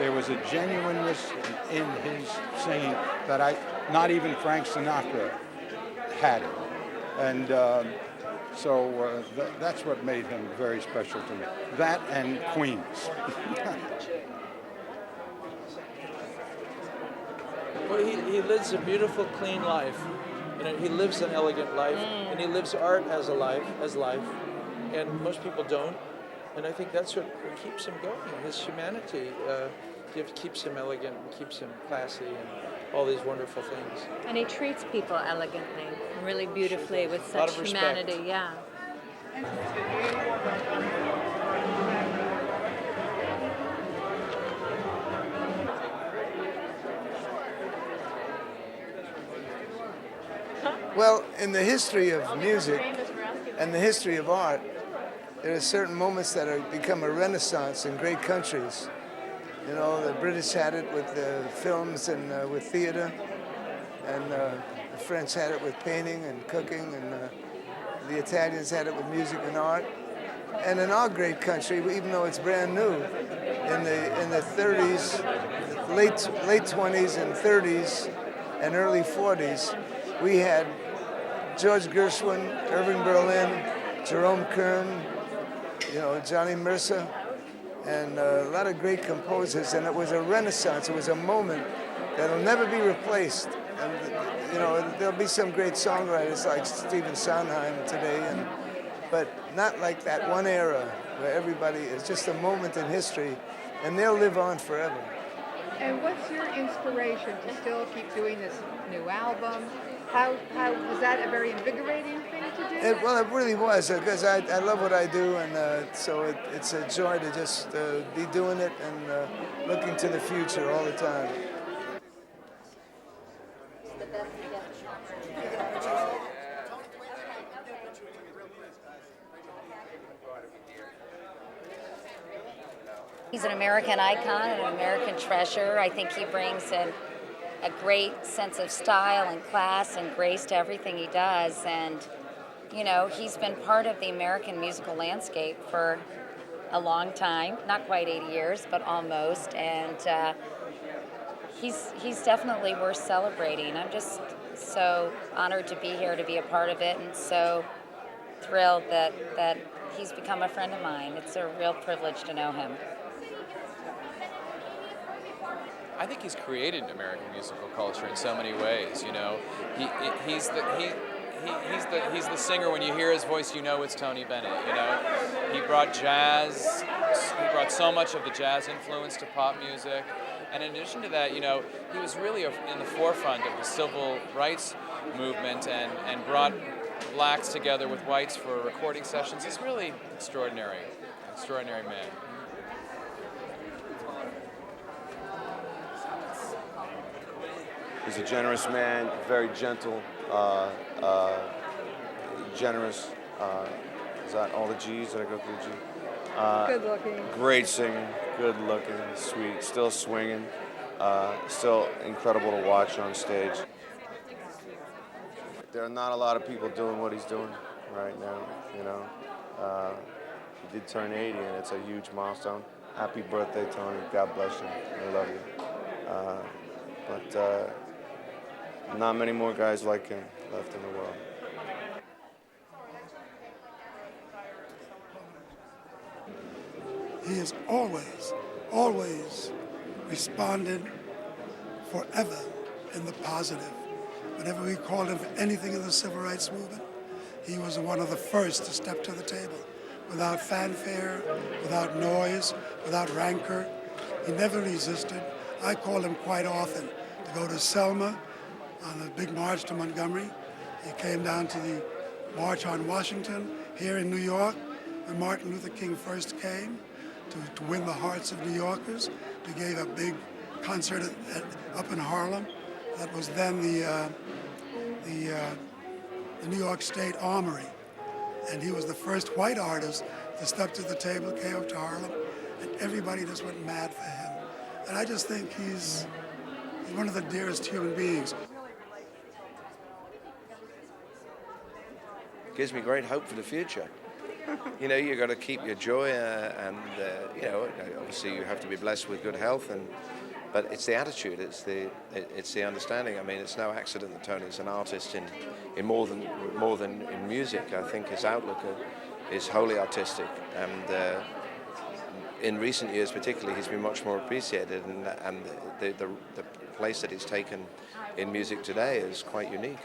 There was a genuineness in his singing that not even Frank Sinatra had it. And that's what made him very special to me. That and Queens. Well, he lives a beautiful, clean life. He lives an elegant life, and he lives art as life, and most people don't. And I think that's what keeps him going. His humanity keeps him elegant, keeps him classy, and all these wonderful things. And he treats people elegantly, really beautifully, with such humanity. Respect. Yeah. Well, in the history of music and the history of art, there are certain moments that have become a renaissance in great countries. You know, the British had it with films and with theater, and the French had it with painting and cooking, and the Italians had it with music and art. And in our great country, even though it's brand new, in the 30s, late 20s and 30s and early 40s, we had George Gershwin, Irving Berlin, Jerome Kern, Johnny Mercer, and a lot of great composers. And it was a renaissance. It was a moment that'll never be replaced. And there'll be some great songwriters like Stephen Sondheim today, but not like that one era where everybody is just a moment in history, and they'll live on forever. And what's your inspiration to still keep doing this new album? How was that a very invigorating thing to do? It really was, because I love what I do, and so it's a joy to just be doing it and looking to the future all the time. He's an American icon, an American treasure. I think he brings in a great sense of style and class and grace to everything he does. And, he's been part of the American musical landscape for a long time, not quite 80 years, but almost. And he's definitely worth celebrating. I'm just so honored to be here, to be a part of it, and so thrilled that he's become a friend of mine. It's a real privilege to know him. I think he's created American musical culture in so many ways. He's the singer. When you hear his voice, you know it's Tony Bennett. He brought jazz. He brought so much of the jazz influence to pop music, and in addition to that, he was really in the forefront of the civil rights movement and brought blacks together with whites for recording sessions. He's really extraordinary man. He's a generous man, very gentle, generous. Is that all the G's? Did I go through the G? Good looking. Great singing, good looking, sweet, still swinging, still incredible to watch on stage. There are not a lot of people doing what he's doing right now, He did turn 80, and it's a huge milestone. Happy birthday, Tony. God bless you. I love you. But not many more guys like him left in the world. He has always responded forever in the positive. Whenever we called him for anything in the civil rights movement, he was one of the first to step to the table. Without fanfare, without noise, without rancor. He never resisted. I called him quite often to go to Selma on the big march to Montgomery. He came down to the March on Washington here in New York when Martin Luther King first came to win the hearts of New Yorkers. We gave a big concert up in Harlem. That was then the New York State Armory. And he was the first white artist to step to the table, came up to Harlem, and everybody just went mad for him. And I just think he's one of the dearest human beings. Gives me great hope for the future. you know, you got to keep your joy, and you know, obviously you have to be blessed with good health, but it's the attitude, it's the understanding. I mean, it's no accident that Tony's an artist in more than in music. I think his outlook is wholly artistic, and in recent years particularly, he's been much more appreciated, and the place that he's taken in music today is quite unique.